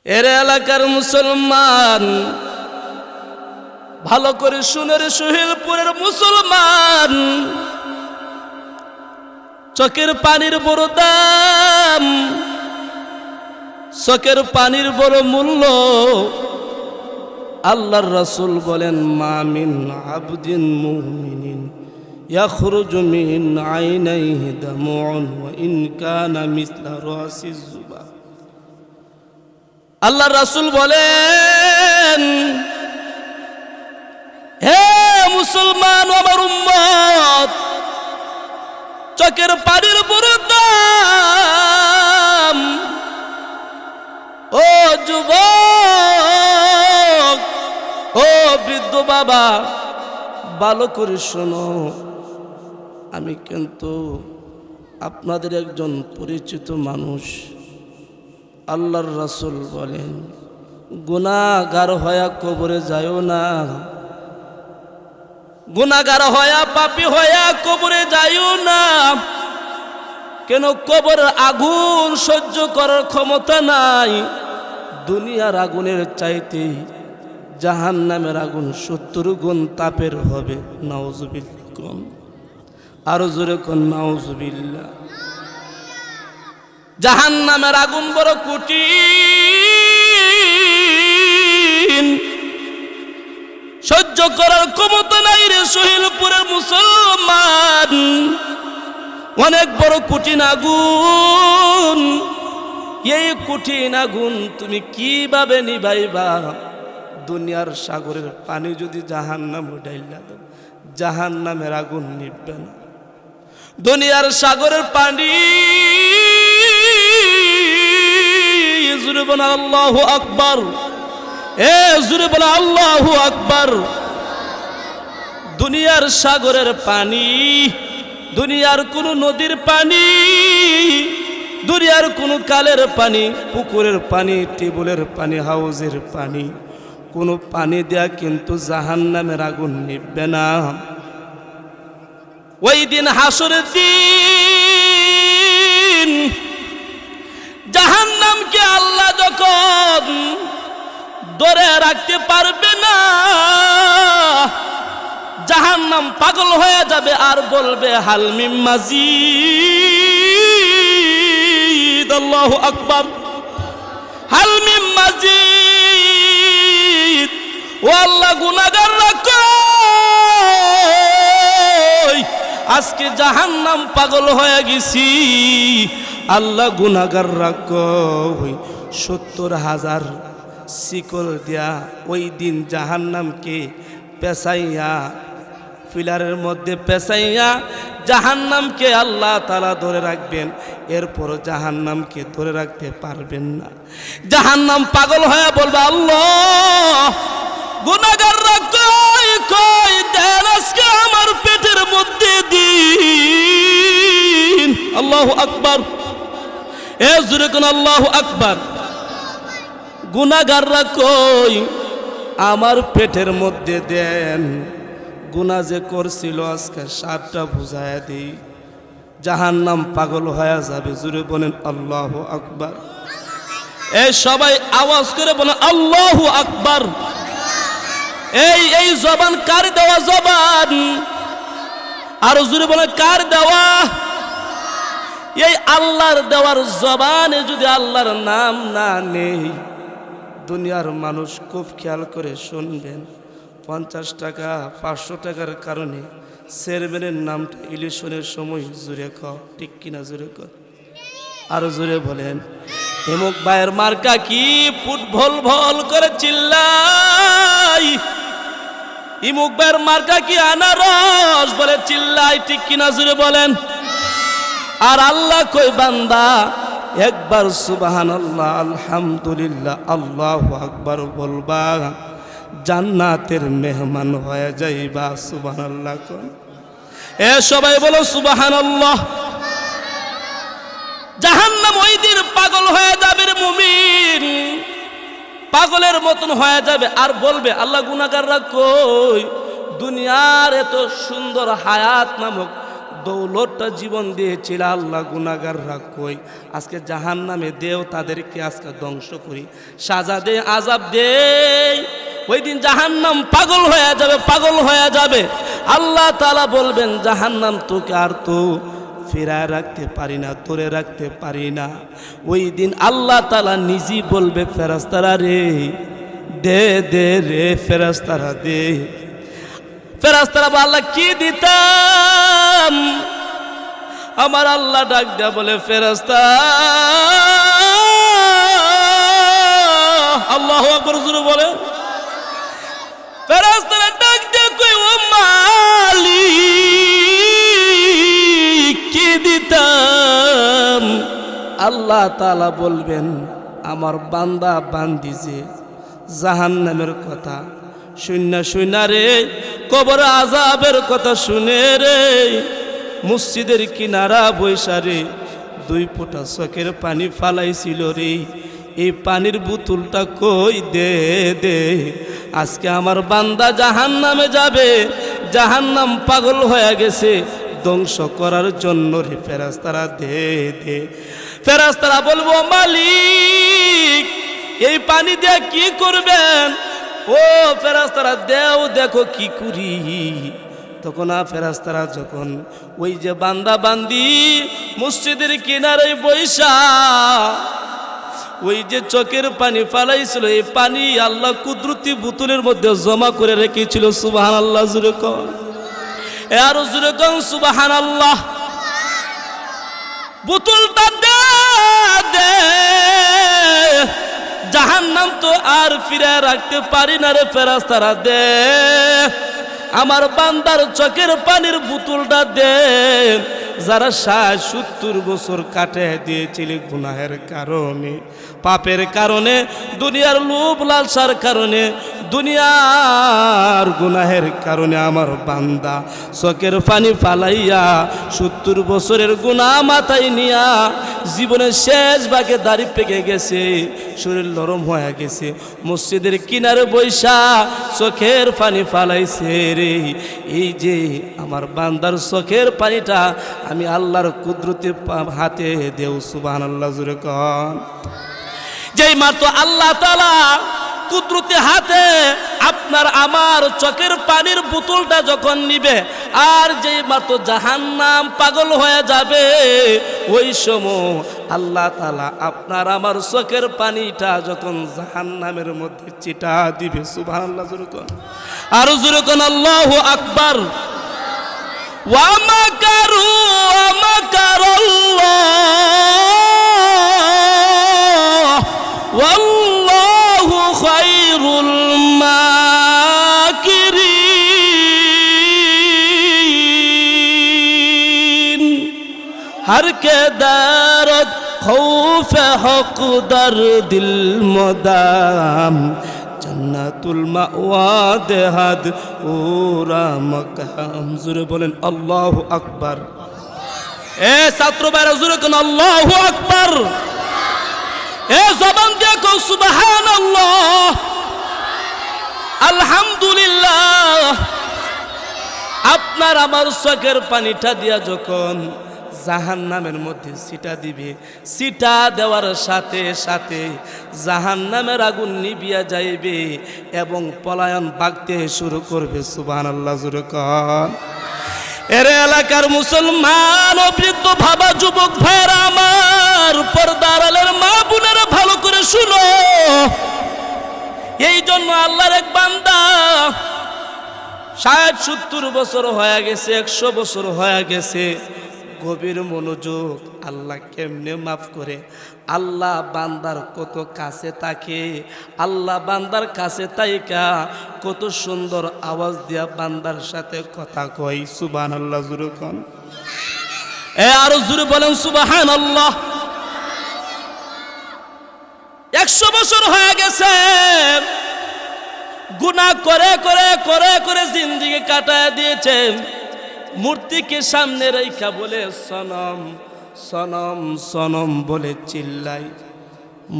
এর এলাকার মুসলমান, ভালো করে শুনে রে সোহেলপুরের মুসলমান, চোখের পানির বড় দাম, চোখের পানির বড় মূল্য। আল্লাহর রাসূল বলেন, মা মিন আবদিন মুমিনিন ইয়াখরুজু মিন আইনাইহি দামুন ওয়া ইন কানা মিসলা রাসিজ যুবা। আল্লাহর রাসূল বলেন, হে মুসলমান ও আমার উম্মত, চোখের পানির বড় দাম। ও যুবক, ও বৃদ্ধ বাবা, ভালো করে শোনো, আমি কিন্তু আপনাদের একজন পরিচিত মানুষ। আল্লাহর রাসূল বলেন, গুনাহগার হয়ে কবরে যাও না, গুনাহগার হয়ে পাপী হয়ে কবরে যাইও না। কেন? কবরের আগুন সহ্য করার ক্ষমতা নাই। দুনিয়ার আগুনের চাইতে জাহান্নামের আগুন 70 গুণ তাপের হবে। নাউজুবিল্লাহ কোন, আরো জোরে কোন নাউজুবিল্লাহ। জাহান্নামের আগুন বড় কঠিন, সহ্য করার ক্ষমতা নাই রে সোহেলপুরের মুসলমান। অনেক বড় কঠিন আগুন। এই কঠিন আগুন তুমি কিভাবে নিভাইবা? দুনিয়ার সাগরের পানি যদি জাহান্নাম উঠাইলা দাও, জাহান্নামের আগুন নিভবে না। দুনিয়ার সাগরের পানি, জোরে বলো আল্লাহু আকবার, এ জোরে বলো আল্লাহু আকবার। দুনিয়ার সাগরের পানি, দুনিয়ার কোন নদীর পানি, দুনিয়ার কোন কালের পানি, পুকুরের পানি, টিউবওয়েলের পানি, হাউজের পানি, কোন পানি দেয়া কিন্তু জাহান্নামের আগুন নিভবে না। ওই দিন হাসরের দিন জাহান্নামকে আল্লাহ যখন ধরে রাখতে পারবে না, জাহান্নাম পাগল হয়ে যাবে আর বলবে, হাল মিন মাজিদ। আল্লাহু আকবার, হাল মিন মাজিদ। ও আল্লাহ, গুনাহগাররা কই? আজকে জাহান্নাম পাগল হয়ে গেছি। আল্লাহ, গুনাহগাররা কই? 70,000 শিকল দিয়া ওই দিন জাহান্নামকে পেঁচাইয়া, ফিলারের মধ্যে পেঁচাইয়া জাহান্নামকে আল্লাহ তাআলা ধরে রাখবেন। এরপর জাহান্নামকে ধরে রাখতে পারবেন না। জাহান্নাম পাগল হয়ে বলবে, আল্লাহ, গুনাহগাররা কই কই, দেন আজকে আমার পেটের মধ্যে দিন। আল্লাহু আকবার, এ জোরে কোন আল্লাহু আকবার। গুনাহগাররা কই, আমার পেটের মধ্যে দেন। গুনাহ যে করছিল আজকে 7টা বুঝায়া দেই। জাহান্নাম পাগল হয়ে যাবে। জোরে বলেন আল্লাহু আকবার। এই সবাই আওয়াজ করে বলেন আল্লাহু আকবার। এই জবান কার দেওয়া জবান? আর জোরে বলেন কার দেওয়া? এই আল্লাহর দেওয়ার জবানে যদি আল্লাহর নাম না নেই, দুনিয়ার মানুষ খুব খেয়াল করে শুনবেন, 50 টাকা 500 টাকার কারণে চেয়ারম্যানের নামটা ইলেকশনের সময় জুড়ে খাও, ঠিক কিনা? জুড়ে কর, আরো জোরে বলেন। এমুক ভাইয়ের মার্কা কি? ফুটবল ভল করে চিল্লাই। ইমুক ভাইয়ের মার্কা কি? আনারস বলে চিল্লাই, ঠিক কিনা? জুড়ে বলেন। আর আল্লাহ কই, বান্দা একবার সুবহানাল্লাহ, আলহামদুলিল্লাহ, আল্লাহু আকবার বলবা, জান্নাতের মেহমান হয়ে যাইবা। সুবহানাল্লাহ কোন, এ সবাই বলো সুবহানাল্লাহ। জাহান্নাম ওই দিন পাগল হয়ে যাবে রে মুমিন, পাগলের মতন হয়ে যাবে আর বলবে, আল্লাহ, গুনাহগাররা কই? দুনিয়ার এত সুন্দর হায়াত নামক দৌলতটা জীবন দিয়েছিল আল্লাহ গুনাহগাররা কই আজকে জাহান্নামে দেও তাদেরকে আজকে ধ্বংস করি সাজা দে আযাব দে ওই দিন জাহান্নাম পাগল হয়ে যাবে আল্লাহ তাআলা বলবেন জাহান্নাম তোকে আর তো ফিরায় রাখতে পারি না ধরে রাখতে পারি না ওই দিন আল্লাহ তাআলা নিজেই বলবে ফেরেশতারা রে দে দে রে ফেরেশতারা দে ফেরেশতারা আল্লাহ কি দিতাম আমার আল্লাহ ডাক দেয়া বলে ফেরেশতা আল্লাহু আকবার জোরে বলে ফেরেশতারা ডাক দেয়া কই ও মালিক কি দিতাম আল্লাহ তাআলা বলবেন আমার বান্দা বান্দি যে জাহান্নামের কথা শূন্য রে কবর আযাবের কথা শুনে রে মসজিদের কিনারা বৈশা রে 2 ফোঁটা চোখের পানি ফালাইছিল রে এই পানির বোতলটা কই দে দে আজকে আমার বান্দা জাহান্নামে যাবে জাহান্নাম পাগল হয়ে গেছে ধ্বংস করার জন্য রে ফেরেশতারা দে দে ফেরেশতারা বলবো মালিক এই পানি দিয়ে কি করবেন ও ফেরেশতারা দেও দেখো কি করি তখন ফেরেশতারা যখন ওই যে বান্দা বান্দি মসজিদের কিনারে বৈশা ওই যে চোখের পানি ফালাইছিল এই পানি আল্লাহ কুদরতি বোতলের মধ্যে জমা করে রেখেছিল সুবহানাল্লাহ জোরে কর আর জোরে কর সুবহানাল্লাহ বোতলটা দে দে জাহান্নাম তো আর ফিরে রাখতে পারি না রে ফেরেশতারা দে আমার বান্দার চোখের পানির বোতলটা দে যারা 60-70 বছর কাটে দিয়েছিল গুনাহের কারণে পাপের কারণে দুনিয়ার লোভ লালসার কারণে দুনিয়ার গুনাহের কারণে আমার বান্দা চোখের পানি ফালাইয়া 70 বছরের গুনাহ মাথায় নিয়া জীবনের শেষ ভাগে দাড়ি পেকে গেছে শরীর নরম হয়ে গেছে মসজিদের কিনারে বৈশা চোখের পানি ফালাইছে রে এই যে আমার বান্দার চোখের পানিটা আমি আল্লাহর কুদরতি হাতে দেও সুবহানাল্লাহ জোরে কর যেই মাত্র আল্লাহ তাআলা কুদরতি হাতে আপনার আমার চোখের পানির বোতলটা যখন নিবে আর যেই মাত্র জাহান্নাম পাগল হয়ে যাবে ওই সময় আল্লাহ তাআলা আপনার আমার চোখের পানিটা যখন জাহান্নামের মধ্যে চিটা দিবে সুবহানাল্লাহ জোরে কর আর জোরে কর আল্লাহু আকবার ওয়া মাকারু ওয়া মাকারাল্লাহ ওয়াল্লাহু খায়রুল মাকিরিন हर के दारत खौफ हक दर दिल मदाम जन्नतुल मावा देहाद ओरा मकाम जुरे बोलें अल्लाहु अकबर ए छात्र भाइरा जुरे कोन अल्लाहु अकबर ए जबान দিয়ে কও সুবহানাল্লাহ আলহামদুলিল্লাহ আপনার আমার চোখের পানিটা দিয়া যখন জাহান্নামের মধ্যে সিটা দিবে সিটা দেওয়ার সাথে সাথে জাহান্নামের আগুন নিভিয়া যাইবে এবং পলায়ন ভাগতে শুরু করবে সুবহানাল্লাহ জোরে কর এর এলাকার মুসলমান ও বৃদ্ধ ভাবা যুবক ভাইরা আমার পর্দার আলের মা বোনেরা ভালো করে শুনো এই জন্য আল্লাহর এক বান্দা 60-70 বছর হয়ে গেছে 100 বছর হয়ে গেছে গভীর মনোযোগ আল্লাহ কেমনে মাফ করে আল্লাহ বান্দার কত কাছে থাকে আল্লাহ বান্দার কাছে তাইকা কত সুন্দর আওয়াজ দিয়া বান্দার সাথে কথা কয় সুবহানাল্লাহ জোরে কোন এ আর জোরে বলেন সুবহানাল্লাহ 100 বছর হয়ে গেছে গুনাহ করে করে করে করে জিন্দেগি কাটায় দিয়েছেন মূর্তিকে সামনে রাইখা বলে সনম সনম সনম বলে চিল্লাই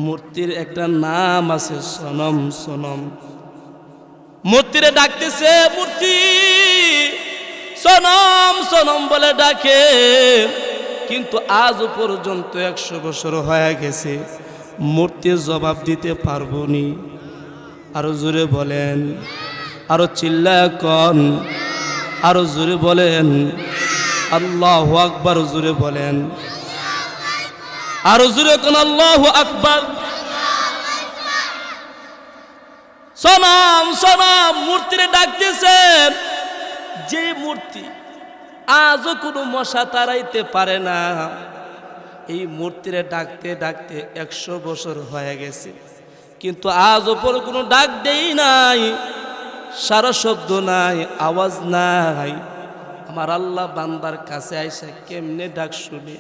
মূর্তির একটা নাম আছে সনম সনম মূর্তিরে ডাকতেছে মূর্তি সনম সনম বলে ডাকে, কিন্তু আজ পর্যন্ত 100 বছর হয়ে গেছে, মূর্তির জবাব দিতে পারবো নি। আরো জোরে বলেন, আরো চিল্লায় কন, আরো জোরে বলেন আল্লাহু আকবার, জোরে বলেন আরো জোরে কোন আল্লাহু আকবার। সনম সনম মূর্তিরে ডাকতেছেন, যে মূর্তি আজও কোনো মশা তাড়াইতে পারে না, এই মূর্তিরে ডাকতে ডাকতে 100 বছর হয়ে গেছে, কিন্তু আজ ওপর কোনো ডাক দেই নাই, সারা শব্দ নাই, আওয়াজ নাই। আমার আল্লাহ বান্দার কাছে আইসা কেমনে ডাক শুনে,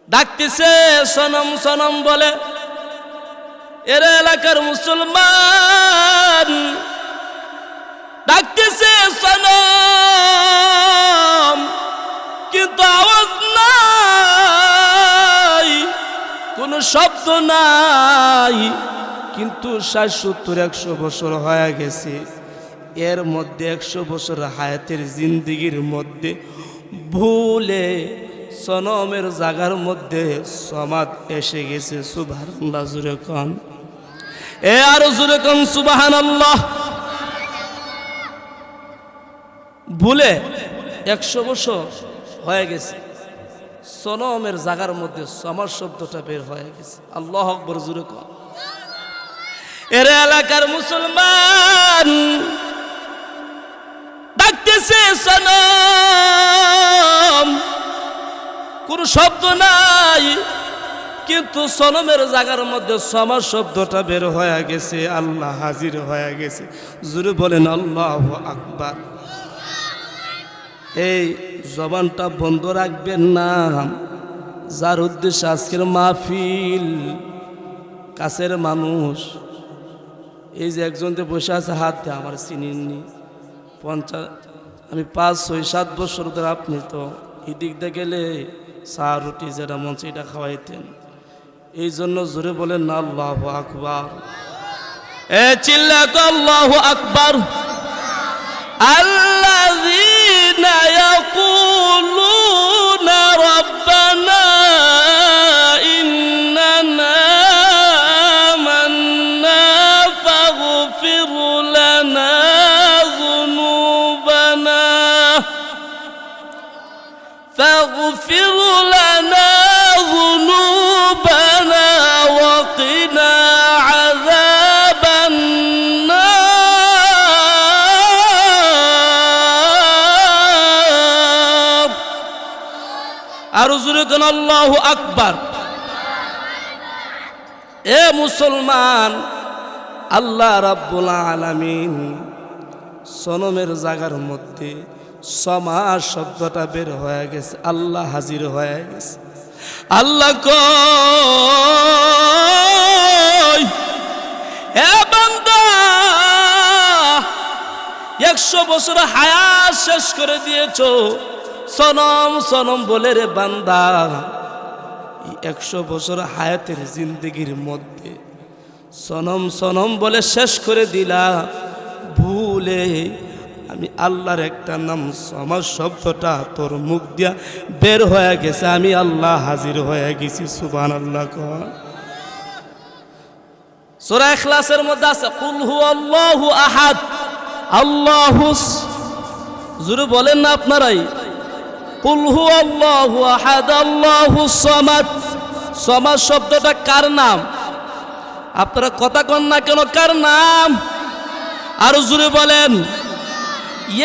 ডাকতেছে সনম সনম বলে। এর এলাকার মুসলমান ডাকতেছে সনম, কিন্তু আওয়াজ নাই, কোনো শব্দ নাই, কিন্তু 60-70-100 বছর হয়ে গেছে। এর মধ্যে 100 বছর হায়াতের জিন্দিগির মধ্যে ভুলে সনমের জায়গার মধ্যে সমাদ এসে গেছে। সুবহানাল্লাহ, জোরে কোন, আরো জোরে কোন সুবহানাল্লাহ। ভুলে 100 বছর হয়ে গেছে, সনমের জায়গার মধ্যে সমাজ শব্দটা বের হয়ে গেছে। আল্লাহু আকবার, জোরে কোন। এর এলাকার মুসলমান ডাকতেছে সনম, কোন শব্দ নাই, কিন্তু সনমের জায়গার মধ্যে সমাজ শব্দটা বের হয়ে গেছে, আল্লাহ হাজির হয়ে গেছে। জোরে বলেন আল্লাহু আকবার। এই জবানটা বন্ধ রাখবেন না, যার উদ্দেশ্যে আজকের মাহফিল, কাছের মানুষ। এই যে একজন যে বসে আছে হাত দিয়ে, আমার চিনিনি 50, আমি 5, 6, 7 বছর ধরে, আপনি তো এই দিক দিয়ে গেলে চা রুটি যেটা মন সেটা খাওয়াইতেন। এই জন্য জোরে বলেন না আল্লাহু আকবার, চিল্লা তো আল্লাহু আকবার। আল্লাযীনা ইয়াকুলুনা রাব্বানা ইন্নানা আমান্না ফাগফির লানা যুনুবানা ফাগফির লানা যুনুবানা ওয়া কিনা আযাবান নার। আরো জোরে কোন আল্লাহু আকবার। এ মুসলমান, আল্লাহ রাব্বুল আলামিন সনমের জায়গার মধ্যে সমাজ শব্দটা বের হয়ে গেছে, আল্লাহ হাজির হয়ে গেছে। আল্লাহ কই, হে বান্দা, 100 বছর হায়াত শেষ করে দিয়েছো, সনম সনম বলে রে বান্দা, 100 বছর হায়াতের জিন্দেগির মধ্যে সনম সনম বলে শেষ করে দিলা, ভুলে আমি আল্লাহর একটা নাম সমাজ শব্দটা তোর মুখ দিয়া বের হয়ে গেছে, আমি আল্লাহ হাজির হয়ে গেছি। সুবহানাল্লাহ কন। সূরা ইখলাসের মধ্যে আছে কুল হুয়াল্লাহু আহাদ, আল্লাহুস, জোরে বলেন না আপনারাই, কুল হুয়াল্লাহু আহাদ আল্লাহুস সামাদ। সমাজ শব্দটা কার নাম? আপনারা কথা কন না কেন, কার নাম? আরো জোরে বলেন।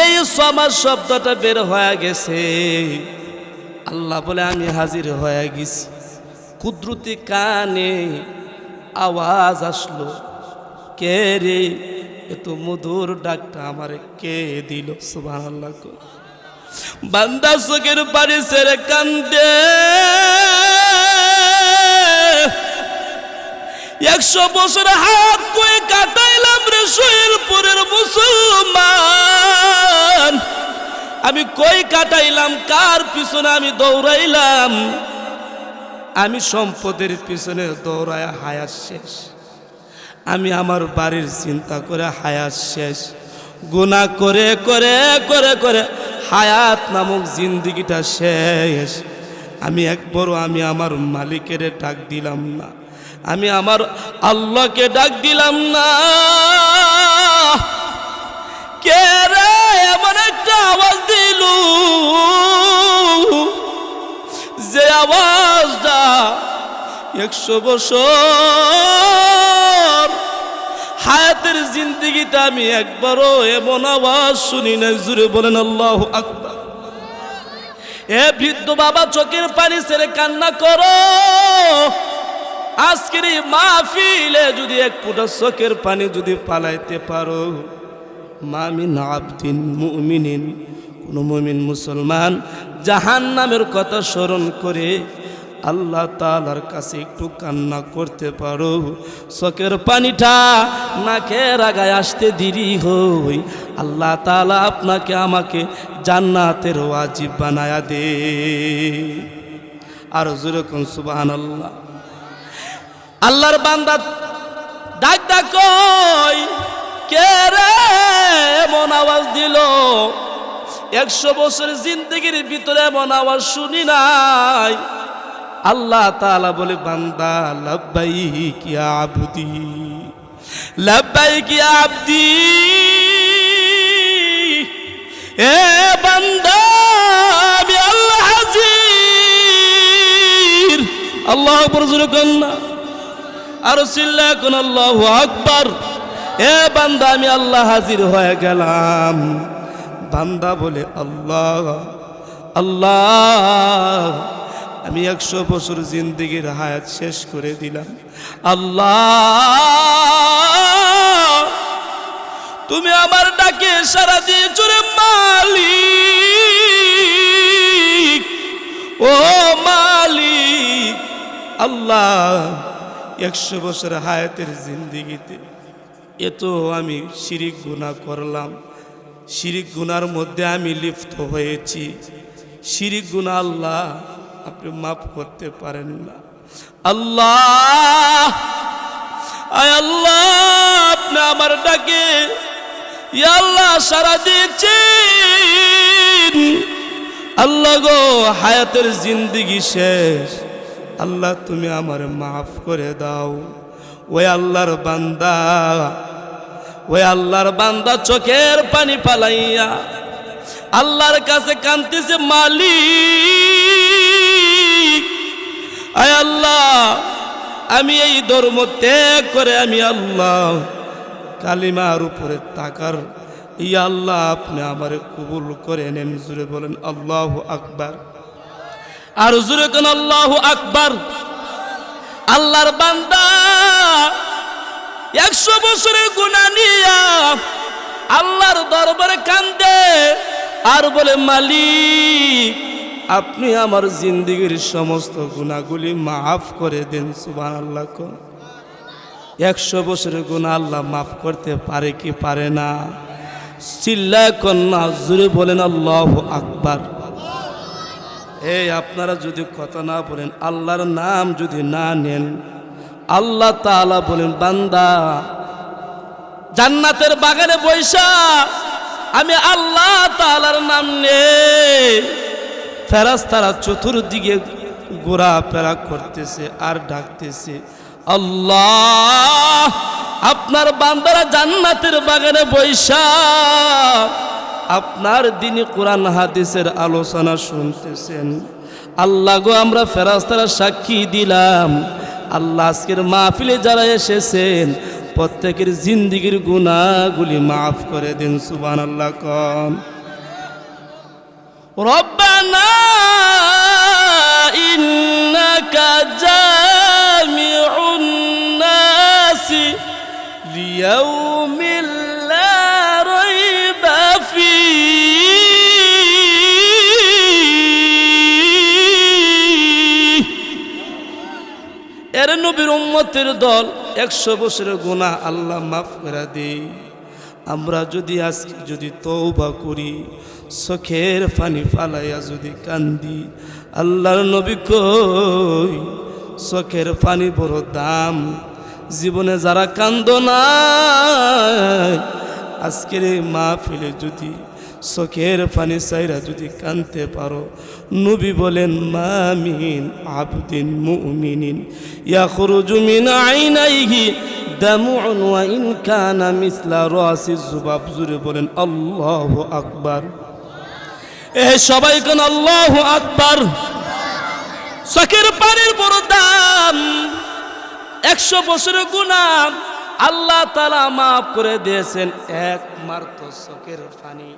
এই সমাজ শব্দটা বের হয়ে গেছে, আল্লাহ বলে আমি হাজির হয়ে গেছি। কুদরতি কানে আওয়াজ আসলো, কে রে এত মধুর ডাকটা আমারে কে দিল? সুবহানাল্লাহ। বান্দা চোখের পানি ছেড়ে কান্দে, 100 বছর হাত কয়ে কাটাইলাম রে শৈলপুরের মুসলমান, আমি কই কাটাইলাম, কার পিছনে আমি দৌড়াইলাম? আমি সম্পদের পিছনে দৌড়ায় হায়াত শেষ, আমি আমার বাড়ির চিন্তা করে হায়াত শেষ, গুনাহ করে করে করে করে হায়াত নামক জিন্দিগিটা শেষ। আমি একবারও আমি আমার মালিকের ডাক দিলাম না, আমি আমার আল্লাহকে ডাক দিলাম না। কে রে এমন একটা আওয়াজ দিল, যে আওয়াজটা 100 বছর হায়াতের জিন্দিগিতে আমি একবারও এমন আওয়াজ শুনি না। জুড়ে বলেন আল্লাহু আকবার। এ বৃদ্ধ বাবা, চোখের পানি ছেড়ে কান্না করো। আজকের এই মাহফিলে যদি এক ফোঁটা চোখের পানি যদি পালাইতে পারো, মা মিন আবদিন মুমিনিন, কোন মুমিন মুসলমান জাহান্নামের কথা স্মরণ করে আল্লাহ তাআলার কাছে একটু কান্না করতে পারো, চোখের পানিটা নাকের আগায় আসতে দেরি হই, আল্লাহ তাআলা আপনাকে আমাকে জান্নাতের ওয়াজিব বানায়া দে। আর জোরে কোন সুবহানাল্লাহ। আল্লাহর বান্দা ডাক ডাক কই, কে রে এমন আওয়াজ দিল? 100 বছর জিন্দেগির ভিতরে এমন আওয়াজ শুনি নাই। আল্লাহ তাআলা বলে, বান্দা লাব্বাইক ইয়া আবদি, লাব্বাইক ইয়া আবদি। এ বান্দা, আমি আল্লাহ হাজির। আল্লাহু আকবার, জোরে কোন না, আর চিল্লা কোন আল্লাহু আকবার। এ বান্দা, আমি আল্লাহ হাজির হয়ে গেলাম। বান্দা বলে, আল্লাহ আল্লাহ, আমি 100 বছর জিন্দেগির হায়াত শেষ করে দিলাম। আল্লাহ, তুমি আমার ডাকে সাড়া দিয়েছো রে মালিক, ও মালিক। আল্লাহ, 100 বছর হায়াতের জিন্দেগিতে এত আমি শিরিক গুনাহ করলাম, শিরিক গুনার মধ্যে আমি লিপ্ত হয়েছি। শিরিক গুনাহ আল্লাহ আপনি মাফ করতে পারেন না। আল্লাহ, আয় আল্লাহ, আপনি আমার ডাকে ইয়া আল্লাহ সাড়া দিয়েছেন। আল্লাহ গো, হায়াতের জিন্দেগি শেষ, আল্লাহ তুমি আমার মাফ করে দাও। ওই আল্লাহর বান্দা, ওই আল্লাহর বান্দা চোখের পানি পালাইয়া আল্লাহর কাছে কাঁদতেছে, মালিক, আয় আল্লাহ, আমি এই ধর্ম ত্যাগ করে আমি আল্লাহ কালিমার উপরে তাকার, ইয়া আল্লাহ আপনি আমারে কবুল করে নেন। জুড়ে বলেন আল্লাহু আকবার, আর জুড়ে কোন আল্লাহু আকবার। আল্লাহর বান্দা 100 বছরের গুনাহ নিয়া আল্লাহর দরবারে কান্দে আর বলে, মালিক, আপনি আমার জিন্দেগির সমস্ত গুনাহগুলি মাফ করে দেন। সুবহানাল্লাহ। 100 বছরের গুনাহ আল্লাহ মাফ করতে পারে কি পারে না? চিল্লায় কন্যা জুড়ে বলেন আল্লাহু আকবার। এই আপনারা যদি কথা না বলেন, আল্লাহর নাম যদি না নেন, আল্লাহ তাআলা বলেন, বান্দা জান্নাতের বাগানে বৈশা আমি আল্লাহ তাআলার নাম নে, ফেরেশতারা চতুর্দিকে ঘোরাফেরা করতেছে আর ডাকতেছে, আল্লাহ। আপনার বান্দারা জান্নাতের বাগানে বৈশা আপনার দ্বীনি কোরআন হাদিসের আলোচনা শুনতেছেন। আল্লাহ গো, আমরা ফেরেশতারা সাক্ষী দিলাম, আল্লাহ আজকের মাহফিলে যারা এসেছেন প্রত্যেকের জিন্দেগির গুনাহগুলি মাফ করে দেন। সুবহানাল্লাহ। কম রব্বানা ইন্নাকা জামিউন নাসি লিয়াউমিল লা রাইবা ফীহি। এর নবীর উম্মতের দল 100 বছরের গুনাহ আল্লাহ মাফ করে দেই। আমরা যদি আজকে যদি তওবা করি, চোখের পানি ফালাইয়া যদি কান্দি, আল্লাহর নবী কই চোখের পানি বড় দাম। জীবনে যারা কান্দো না, আজকের এই মাহফিলে যদি চোখের পানি চাইরা যদি কানতে পারো, নবী বলেন মামিন আবদিন মুমিনিন ইয়াখরুজু মিন আইনাইহি দামুন ওয়া ইন কানা মিসলা রাসি যুবাব। জুরে বলেন আল্লাহু আকবার। সবাই কোন আল্লাহু আকবার। চোখের পানির বড় দাম। 100 বছরের গুনাহ আল্লাহ তাআলা মাফ করে দিয়েছেন একমাত্র চোখের পানি।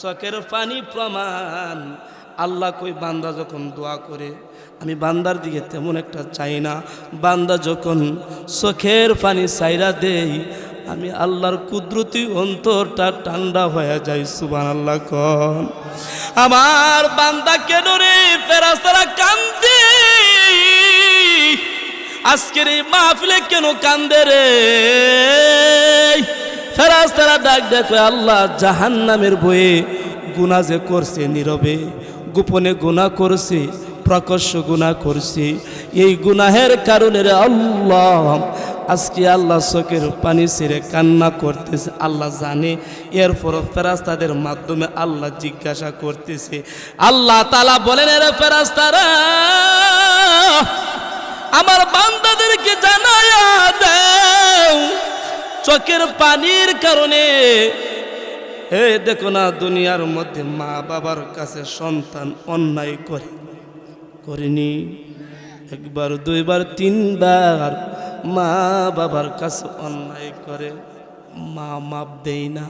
চোখের পানি প্রমাণ। আল্লাহ কই বান্দা যখন দোয়া করে, আমি বান্দার দিকে তেমন একটা চাই না, বান্দা যখন চোখের পানি চাইরা দেই, আমি আল্লাহর কুদরতি অন্তরটা ঠান্ডা হয়ে যায়। সুবহানাল্লাহ কোন। আমার বান্দা কেন রে ফেরেশতারা কান্দে? আজকের এই মাহফিলে কেন কান্দে রে? ফেরেশতারা ডাক দেখে আল্লাহ জাহান্নামের ভয়ে গুনাহ যে করছে, নীরবে গোপনে গুনাহ করছে, প্রকাশ্য গুনাহ করছে, এই গুনাহের কারণে রে আল্লাহ আজকে আল্লাহ চোখের পানি ছেড়ে কান্না করতেছে। আল্লাহ জানে। এরপর ফেরেশতাদের মাধ্যমে আল্লাহ জিজ্ঞাসা করতেছে। আল্লাহ তাআলা বলেন, এরে ফেরেশতারা আমার বান্দাদেরকে জানায়া দাও চোখের পানির কারণে, দেখো না দুনিয়ার মধ্যে মা বাবার কাছে সন্তান অন্যায় করেনি, একবার দুইবার তিনবার মা বাবার কাছে অন্যায় করে, মা মাপ দেয় না,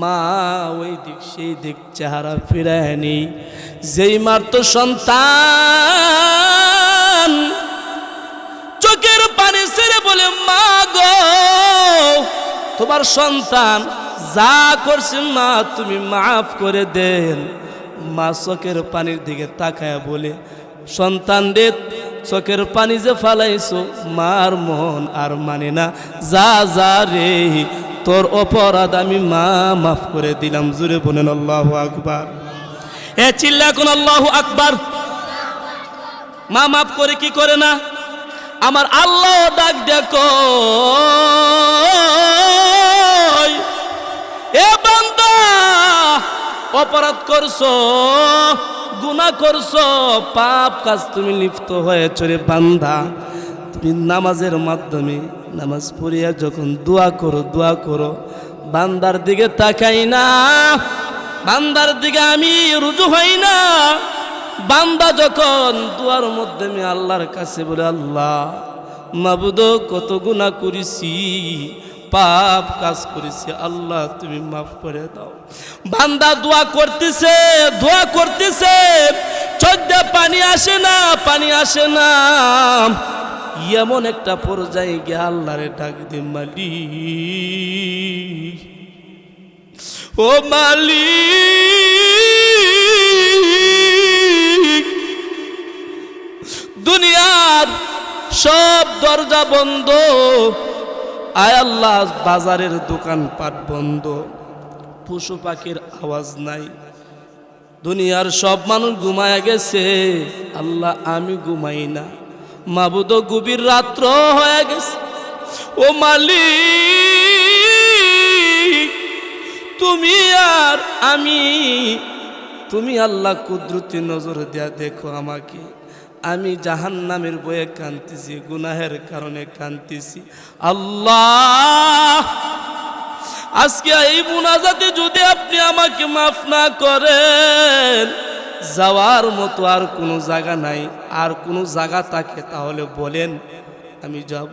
মা ওই দিক সেই দিক চেহারা ফিরায় নেই। যেই মার তো সন্তান চোখের পানি ছেড়ে বলে মা গো তোমার সন্তান যা করছে মা তুমি মাফ করে দেন, মা চোখের পানির দিকে তাকায় বলে সন্তান রে চোখের পানি যে ফালাইছো মার মন আর মানে না, যা যা রে তোর অপরাধ আমি মা মাফ করে দিলাম। জুড়ে বলেন আল্লাহু আকবার। চিল্লা কোন আল্লাহু আকবার। মা মাফ করে কি করে না? আমার আল্লাহ ডাক দেখো এ বান্দা অপরাধ করছো, গুনাহ করছো, পাপ কাজ তুমি লিপ্ত হয়েছ রে বান্দা। তুমি নামাজের মাধ্যমে নামাজ পড়িয়া যখন দোয়া করো বান্দার দিকে তাকাই না, বান্দার দিকে আমি রুজু হই না। বান্দা যখন দুয়ার মাধ্যমে আল্লাহর কাছে বলে আল্লাহ মাবুদ কত গুনাহ করেছি, পাপ কাজ করেছি, আল্লাহ তুমি মাফ করে দাও। বান্দা দোয়া করতেছে চোখ দিয়ে পানি আসে না। এমন একটা পর্যায়ে গিয়ে আল্লাহরে ডাক দে মালিক, ও মালিক দুনিয়ার সব দরজা বন্ধ, আয় আল্লাহ বাজারের দোকানপাট বন্ধ, পশু পাখির আওয়াজ নাই, দুনিয়ার সব মানুষ ঘুমায় গেছে, আল্লাহ আমি ঘুমাই না, মাবুদ গভীর রাত্র হয়ে গেছে। ও মালিক তুমি আর আমি, তুমি আল্লাহ কুদরতি নজর দেয়া দেখো আমাকে, আমি জাহান্নামের বয়ে কাঁদতেছি, গুনাহের কারণে কাঁদতেছি। আল্লাহ আজকে এই মুনাজাতে যদি আপনি আমাকে মাফ না করেন, যাওয়ার মতো আর কোনো জায়গা নাই, আর কোনো জায়গা থাকে তাহলে বলেন আমি যাব।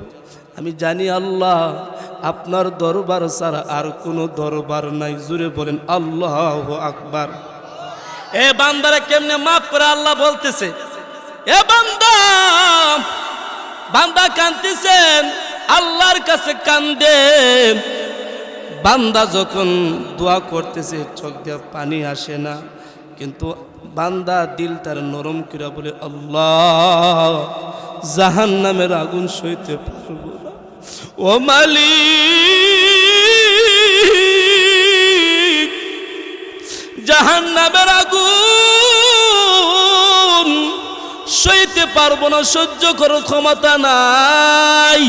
আমি জানি আল্লাহ আপনার দরবার ছাড়া আর কোনো দরবার নাই। জুড়ে বলেন আল্লাহু আকবার। এ বান্দারা কেমনে মাফ করে আল্লাহ বলতেছে, এ বান্দা কাঁদতেছেন আল্লাহর কাছে কান্দেন। বান্দা যখন দোয়া করতেছে চোখ দিয়ে পানি আসে না, কিন্তু বান্দা দিল তার নরম করে বলে আল্লাহ জাহান্নামের আগুন সইতে পারবো না, ও মালিক জাহান্নামের আগুন সইতে পারবো না, সহ্য করার ক্ষমতা নাই।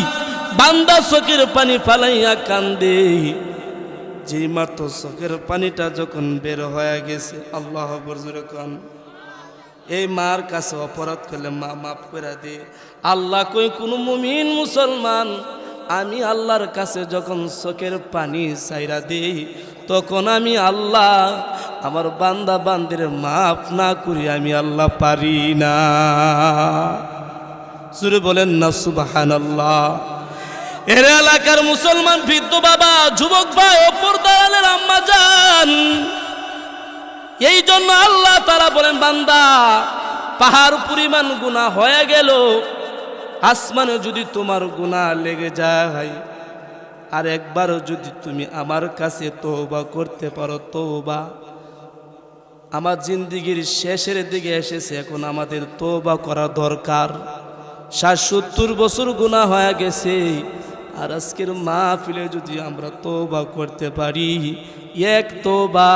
বান্দা চোখের পানি ফালাইয়া কান্দে, যেই মাত্র চোখের পানিটা যখন বের হয়ে গেছে, আল্লাহ আকবার জোরে কোন, এই মার কাছে অপরাধ করলে মা মাফ করে দে। আল্লাহ কই কোন মুমিন মুসলমান আমি আল্লাহর কাছে যখন চোখের পানি চাইরা দেই, তখন আমি আল্লাহ আমার বান্দা বান্দির মাফ না করি আমি আল্লাহ পারি না। জোরে বলেন না সুবহানাল্লাহ। এর এলাকার মুসলমান বৃদ্ধ বাবা, যুবক ভাই, অপর দালালের আম্মা যান, এই জন্য আল্লাহ তাআলা বলেন বান্দা পাহাড় পরিমাণ গুনাহ হয়ে গেল, আসমানে যদি তোমার গুনাহ লেগে যায়, আর একবারও যদি তুমি আমার কাছে তওবা করতে পারো, তওবা, আমার জিন্দেগির শেষের দিকে এসেছে, এখন আমাদের তওবা করা দরকার। ৬০-৭০ বছর গুনাহ হয়ে গেছে, আর আজকের মাহফিলে যদি আমরা তওবা করতে পারি, এক তওবা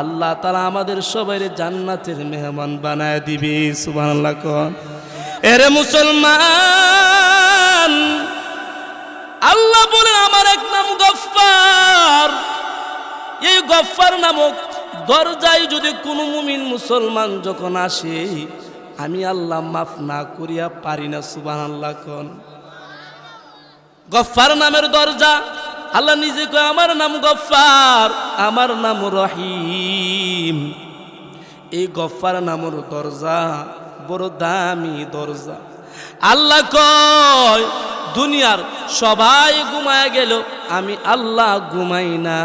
আল্লাহ তাআলা আমাদের সবাইরে জান্নাতের মেহমান বানায় দিবে। সুবহানাল্লাহ কোন। এরে মুসলমান, আল্লাহ বলে আমার এক নাম গফফার, এই গফফার নামক দরজায় যদি কোনো মুমিন মুসলমান যখন আসে, আমি আল্লাহ মাফ না করিয়া পারি না। সুবহানাল্লাহ কোন। গফফার নামের দরজা, আল্লাহ নিজে কয় আমার নাম গফফার, আমার নাম রহিম। এই গফফার নামের দরজা বড় দামি দরজা। আল্লাহ কয় দুনিয়ার সবাই ঘুমায় গেল, আমি আল্লাহ ঘুমাই না।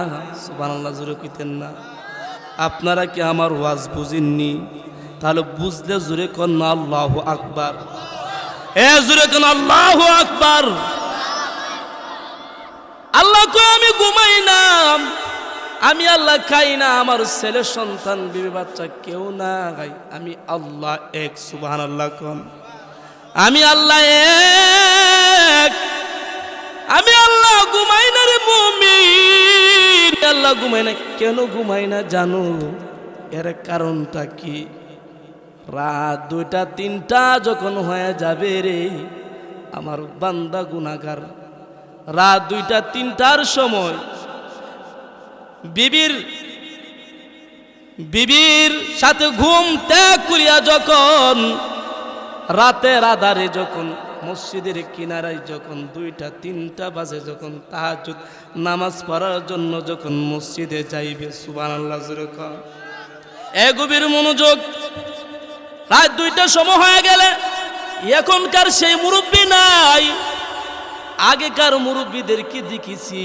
সুবহানাল্লাহ জোরে কইতেন না? আপনারা কি আমার ওয়াজ বুঝেননি? তাহলে বুঝলে জোরে কোন আল্লাহু আকবার। এ জোরে কোন আল্লাহু আকবার। আল্লাহ কয় আমি ঘুমাই না, আমি আল্লাহ খাই না, আমার ছেলে সন্তান বিবি বাচ্চা কেউ না খাই, আমি আল্লাহ এক। সুবহানাল্লাহ কোন। আমি আল্লাহ এক, আমি আল্লাহ ঘুমাই না রে মুমিন। আল্লাহ ঘুমাই না, কেন ঘুমাই না জানো? এর কারণটা কি? রাত 2টা-3টা যখন হয়ে যাবে রে আমার বান্দা গুনাহগার, রাত 2টা-3টার সময় বিবির সাথে ঘুম ত্যাগ করিয়া যখন রাতের আধারে যখন মসজিদের কিনারায় যখন 2টা-3টা বাজে, যখন তাহাজ্জুদ নামাজ পড়ার জন্য যখন মসজিদে যাইবে, সুবহানাল্লাহ জোরে কর। এ গভীর মনোযোগ। রাত 2টার সময় হয়ে গেলে এখনকার সেই মুরব্বী নাই, আগেকার মুরব্বীদেরকে দেখেছি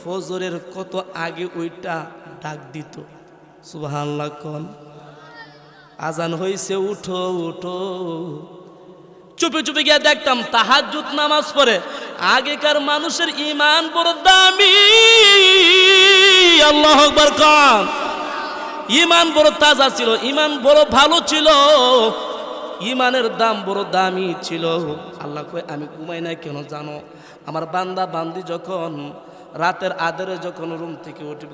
ফজরের কত আগে ওইটা ডাক দিত। সুবহানাল্লাহ কোন। আজান হইছে, উঠো উঠো, চুপে চুপে গিয়ে দেখতাম তাহাজ্জুদ নামাজ পড়ে। আগেকার মানুষের ঈমান বড় দামি। আল্লাহু আকবার কোন। ঈমান বড় তাজা ছিল, ঈমান বড় ভালো ছিল, ঈমানের দাম বড় দামি ছিল। আল্লাহ কয় আমি ঘুমাই না কেন জানো? আমার বান্দা বান্দি যখন রাতের আধারে যখন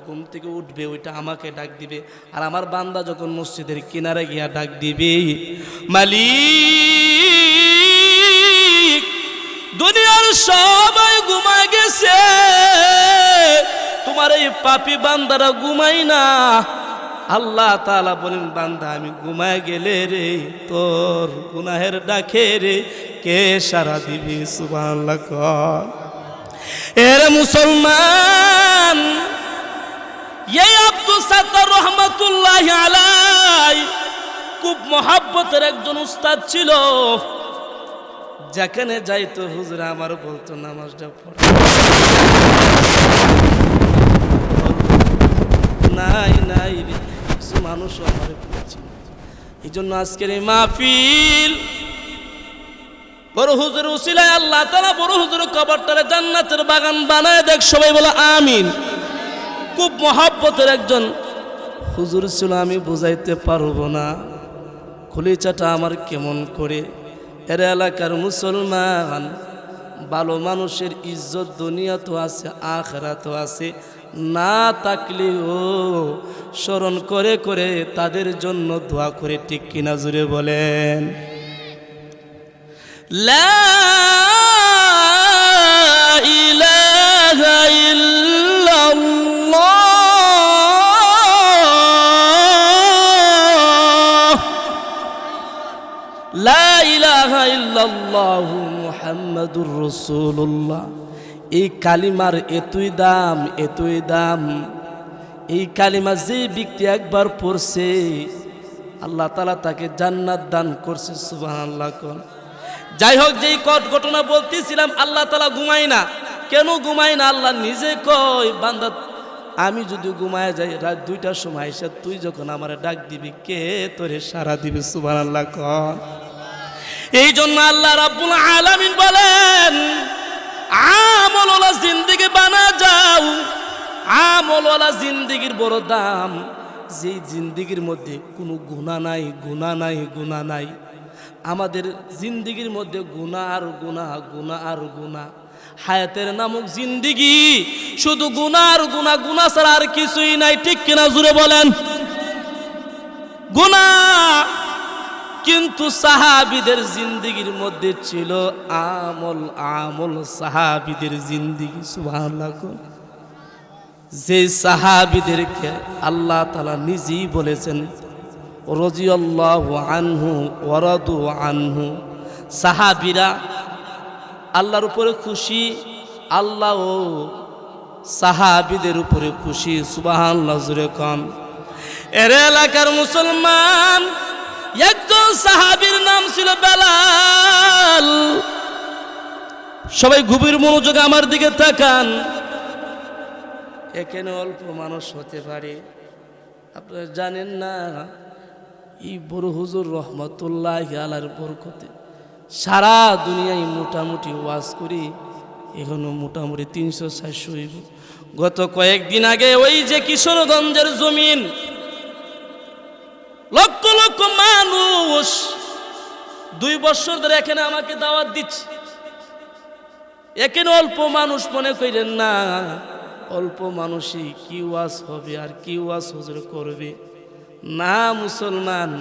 ঘুম থেকে উঠবে, ওইটা আমাকে ডাক দিবে। আর আমার বান্দা যখন মসজিদের কিনারে গিয়া ডাক দিবে, মালিক দুনিয়ার সবাই ঘুমায় গেছে, তোমার এই পাপী বান্দারা ঘুমাই না। আল্লাহ তাআলা বলেন বান্দা আমি ঘুমায় গেলে রে তোর গুনাহের ডাকে রে কে সাড়া দিবি? সুবহানাল্লাহ কর। এর মুসলমান, এই আব্দুল সাত্তার রহমাতুল্লাহি আলাইহি খুব মহব্বতের একজন উস্তাদ ছিল। যেখানে যাইতো হুজুর আমার বলতো নামাজটা পড়। নাই নাই কিছু মানুষ আমার পড়ছে। এই জন্য আজকের এই মাহফিল বড় হুজুর উসিলায় আল্লাহ তাআলা বড় হুজুর কবরটারে জান্নাতের বাগান বানায় দেখ। সবাই বলে আমিন। খুব মহব্বতের একজন হুজুর ছিল, আমি বুঝাইতে পারবো না খলিচাটা আমার কেমন করে। এর এলাকার মুসলমান, ভালো মানুষের ইজ্জত দুনিয়াতেও আছে আখিরাতেও আছে, না থাকলেও স্মরণ করে করে তাদের জন্য দোয়া করে, ঠিক কিনা জুড়ে বলেন লা ইলাহা ইল্লাল্লাহ ইল্লাল্লাহু মুহাম্মাদুর রাসূলুল্লাহ, এই কালিমার এতই দাম, এতই দাম। এই কালিমা যে ব্যক্তি একবার পড়ছে আল্লাহ তাআলা তাকে জান্নাত দান করছে। সুবহানাল্লাহ। কোন যাই হোক, যেই ঘটনা বলতেছিলাম, আল্লাহ তাআলা ঘুমায় না। কেন ঘুমায় না? আল্লাহ নিজে কয়, বান্দা আমি যদি ঘুমায় যাই রাত 2টার সময় এসে তুই যখন আমারে ডাক দিবি, কে তোরে সাড়া দিবে? সুবহানাল্লাহ। কোন এই জন্য আল্লাহ রাব্বুল আলামিন বলেন, আমলওয়ালা জিন্দেগি বানা যাও। আমলওয়ালা জিন্দেগির বড় দাম, যেই জিন্দেগির মধ্যে কোনো গুনাহ নাই, গুনাহ নাই, গুনাহ নাই। আমাদের জিন্দেগির মধ্যে গুনাহ আর গুনাহ, গুনাহ আর গুনাহ। হায়াতের নামক জিন্দেগি শুধু গুনাহ আর গুনাহ, গুনাহ ছাড়া আর কিছুই নাই। ঠিক কিনা জুড়ে বলেন? গুনাহ। কিন্তু সাহাবীদের জিন্দেগির মধ্যে ছিল আমল, আমল। সাহাবীদের জিন্দেগি, সুবহানাল্লাহ। যে সাহাবীদেরকে আল্লাহ তাআলা নিজেই বলেছেন, রাদিয়াল্লাহু আনহু ওয়া রাদু আনহু। সাহাবীরা আল্লাহর উপরে খুশি, আল্লাহও সাহাবীদের উপরে খুশি। সুবহানাল্লাহ জোরে কম। এর এলাকার মুসলমান, একজন সাহাবীর নাম ছিল বেলাল। সবাই গভীর মনোযোগে আমার দিকে তাকান। এখানে অল্প মানুষ হতে পারে, আপনারা জানেন না, এই বড় হুজুর রহমতুল্লাহি আলাইহির বরকতে সারা দুনিয়ায় মোটামুটি ওয়াজ করি, এখনো মোটামুটি 300-400 হইব। গত কয়েকদিন আগে ওই যে কিশোরগঞ্জের জমিন, লক্ষ লক্ষ মানুষ 2 বছর ধরে এখানে আমাকে দাওয়াত দিচ্ছে। এখানে অল্প মানুষ মনে করেন না, অল্প মানুষই কি ওয়াজ হবে আর কি ওয়াজ হুজুর করবে না। মুসলমান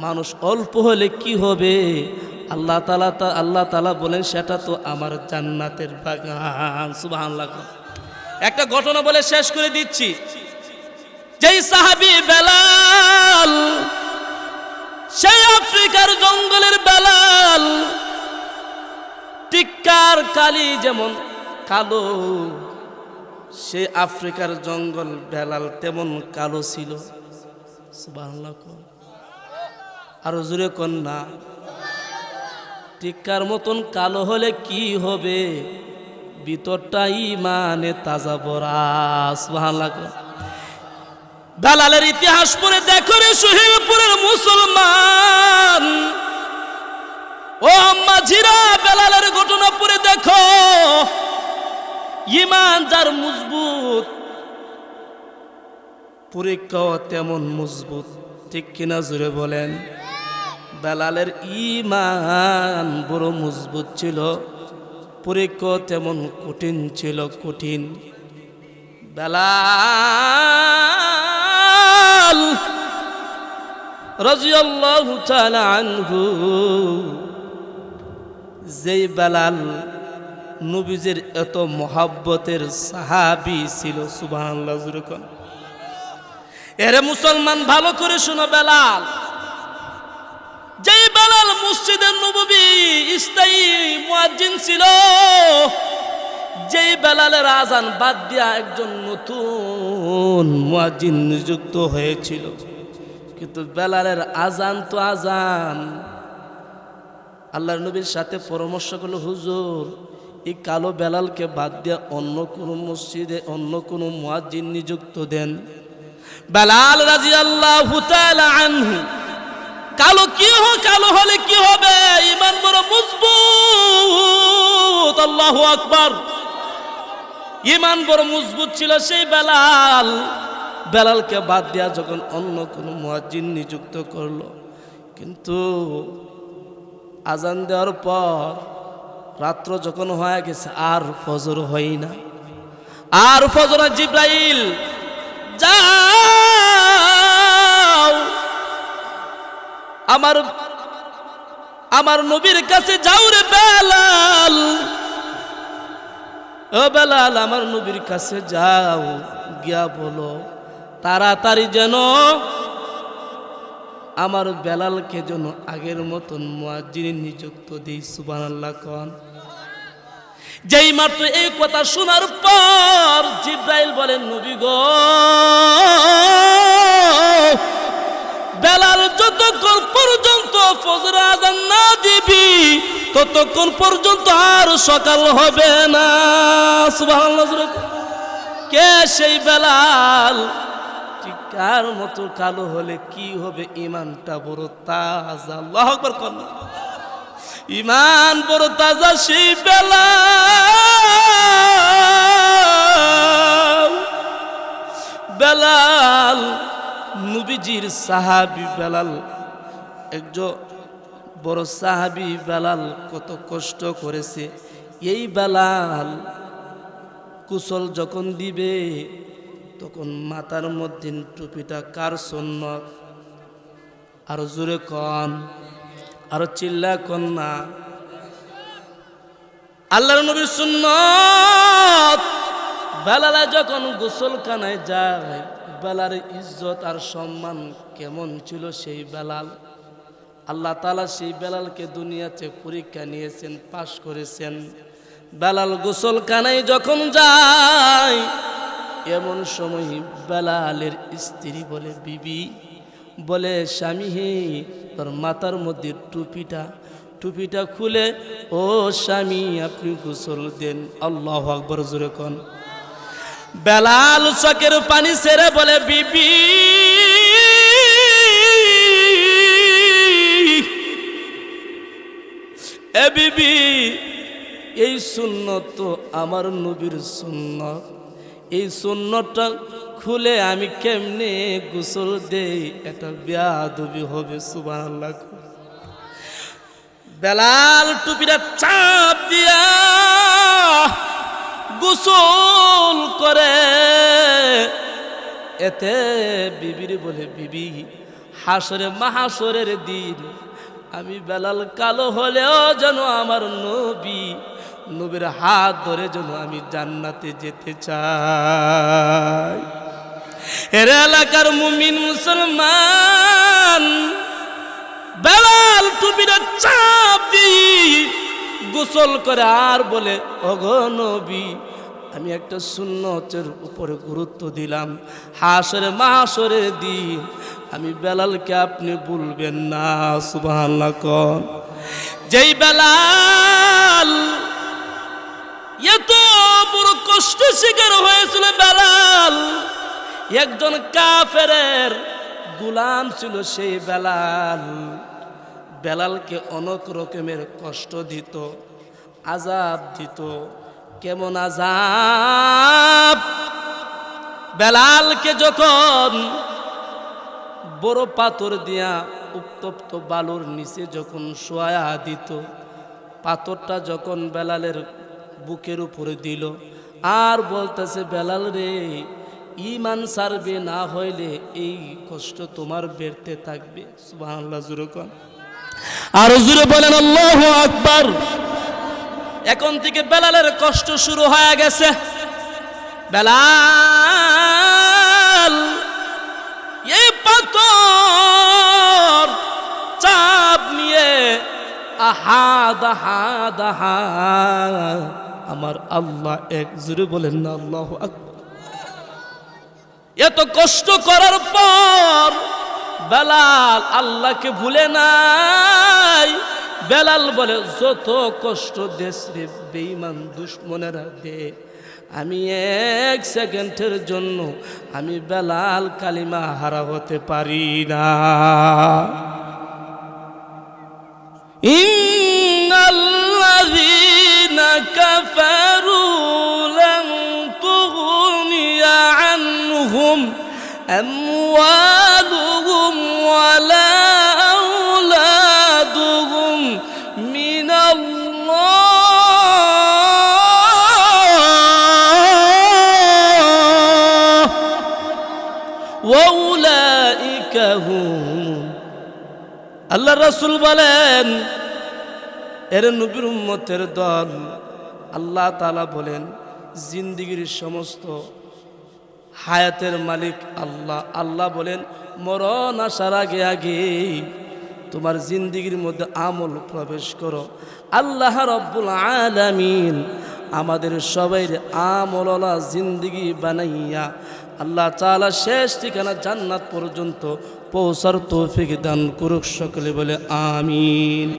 মানুষ অল্প হলে কি হবে? আল্লাহ তাআলা বলেন, সেটা তো আমার জান্নাতের বাগান। সুবহানাল্লাহ। একটা ঘটনা বলে শেষ করে দিচ্ছি। যেই সাহাবী বেলাল, সেই আফ্রিকার জঙ্গলের বেলাল, টিক্কার কালি যেমন কালো, সে আফ্রিকার জঙ্গল বেলাল তেমন কালো ছিল। সুবহানাল্লাহ। আরো জোরে কোন না। টিক্কার মতন কালো হলে কি হবে? ভিতরটা ঈমানে তাজা ভরা। সুবহানাল্লাহ। বেলালের ইতিহাস পড়ে দেখো রে সুহেলপুরের মুসলমান, ও মাঝিরা, বেলালের ঘটনা পড়ে দেখো। ঈমান যার মজবুত, পরীক্ষাও তেমন মজবুত। ঠিক কিনা জোরে বলেন? বেলালের ঈমান বড় মজবুত ছিল, পরীক্ষা তেমন কঠিন ছিল, কঠিন। বেলাল রাদিয়াল্লাহু তাআলা আনহু, যেই বেলাল নবীজির এত মহব্বতের সাহাবী ছিল। সুবহানাল্লাহ জোরে কোন। এরে মুসলমান, ভালো করে শোনো। বেলাল, যেই বেলাল মসজিদের নববী স্থায়ী মুয়াজ্জিন ছিল, যেই বেলালের আজান বাদ দিয়া একজন নতুন মুয়াজ্জিন নিযুক্ত হয়েছিল। কিন্তু বেলালের আজান তো আজান। আল্লাহর নবীর সাথে পরামর্শ করলো, হুজুর, এই কালো বেলালকে বাদ দিয়া অন্য কোনো মসজিদে অন্য কোনো মুয়াজ্জিন নিযুক্ত দেন। বেলাল রাদিয়াল্লাহু তাআলা আনহু, কালো কালো হলে কি হবে? ঈমান বড় মজবুত। আল্লাহু আকবার। ঈমান বড় মজবুত ছিল সেই বেলাল। বেলালকে বাদ দিয়া যখন অন্য কোনো মুয়াজ্জিন নিযুক্ত করলো, কিন্তু আজান দেওয়ার পর রাত্র যখন হয়ে গেছে, আর ফজর হয় না। আর ফজর, জিব্রাইল যাও আমার নবীর কাছে যাও রে বেলাল। ও বেলাল, আমার নবীর কাছে যাও, গিয়া বলো তাড়াতাড়ি যেন আমার বেলালকে যেন আগের মতন মুয়াজ্জিন নিযুক্ত দেই। সুবহানাল্লাহ কোন। যেই মাত্র এই কথা শোনার পর জিব্রাইল বলেন, নবী গো, বেলাল যতক্ষণ পর্যন্ত ফজর আযান না দিবি ততক্ষণ পর্যন্ত আর সকাল হবে না। সুবহানাল্লাহ। কে সেই বেলাল? কার মতো কালো হলে কি হবে? ইমানটা বড় তাজা। আল্লাহু আকবার কোন। ইমান বড় তাজা সেই বেলাল। বেলাল নবীজির সাহাবী বেলাল, একজন বড় সাহাবী বেলাল কত কষ্ট করেছে। এই বেলাল কুশল যখন দিবে তখন মাথার মধ্যে টুপিটা কার সুন্নত? আরো জোরে কন, আরো চিল্লা কন না। আল্লাহর নবীর সুন্নত। বেলালে যখন গোসলখানায় যায়, বেলালের ইজ্জত আর সম্মান কেমন ছিল সেই বেলাল। আল্লাহ তাআলা সেই বেলালকে দুনিয়াতে পরীক্ষা নিয়েছেন, পাশ করেছেন। বেলাল গোসলখানায় যখন যায়, এমন সময় বেলালের স্ত্রী বলে, বিবি বলে, স্বামী হে, তোর মাথার মধ্যে টুপিটা খুলে ও স্বামী আপনি গোসল দেন। আল্লাহু আকবার জোরে কোন। বেলাল চোখের পানি ছেড়ে বলে, বিবি এ বিবি, এই সুন্নত তো আমার নবীর সুন্নত, এই সুন্নতটা খুলে আমি কেমনে গোসল দেই? এটা বেয়াদবি হবে। সুবহানাল্লাহ। বেলাল টুপিটা চাপ দিয়া গোসল করে। এতে বিবির বলে, বিবি হাসরে মাহাসরের দিন আমি বেলাল কালো হলেও যেন আমার নবীর হাত ধরে যেন আমি জান্নাতে যেতে চাই। এর এলাকার মুমিন মুসলমান, বেলাল টুপিটা চাপ দিয়ে গোসল করে আর বলে, ওগো নবী, আমি একটা সুন্নতের উপরে গুরুত্ব দিলাম। হাসরে মাহাসরের দিন আমি বেলালকে আপনি ভুলবেন না। সুবহানাল্লাহ কোন। যেই বেলাল এত বড় কষ্ট শিকার হয়েছিল, বেলাল একজন কাফেরের গোলাম ছিল। সেই বেলালকে অনেক রকমের কষ্ট দিত, আযাব দিত। কেমন আযাব? বেলালকে যখন বড় পাথর দিয়া উত্তপ্ত বালুর নিচে যখন শোয়া দিত, পাথরটা যখন বেলালের বুকের উপরে দিল আর বলতেছে, বেলাল রে, ঈমান ছাড়বে না হইলে এই কষ্ট তোমার বেরতে থাকবে। সুবহানাল্লাহ জোরে কোন। আর জোরে বলেন আল্লাহু আকবার। এখন থেকে বেলালের কষ্ট শুরু হয়ে গেছে। বেলাল এই পাথর চাপ নিয়ে আহাদ আহাদ আহাদ, আমার আল্লাহ এক। জোরে বলেন না আল্লাহু আকবার। এত কষ্ট করার পর বেলাল আল্লাহকে ভুলে নাই। বেলাল বলে, যত কষ্ট দেশ রে বেঈমান দুশ্মনেরা দে, আমি এক সেকেন্ডের জন্য আমি বেলাল কালিমা হারা হতে পারি না। ইন্নাল্লাযীনা কাফারু লান তুগনিয়া আনহুম আমওয়ালুহুম ওয়ালা আওলাদুহুম মিনাল্লাহ ওয়া উলাইকা হুম। আল্লাহ রাসূল বলেন, এর নবীর উম্মতের দল, আল্লাহ তাআলা বলেন, জিন্দেগীর সমস্ত হায়াতের মালিক আল্লাহ। আল্লাহ বলেন, মরণ আসার আগে আগে তোমার জিন্দিগির মধ্যে আমল প্রবেশ করো। আল্লাহ রব্বুল আলামিন আমাদের সবাইর আমলওয়ালা জিন্দিগি বানাইয়া আল্লাহ তাআলা শেষ ঠিকানা জান্নাত পর্যন্ত পৌঁছার তৌফিক দান করুক। সকলে বলে আমিন।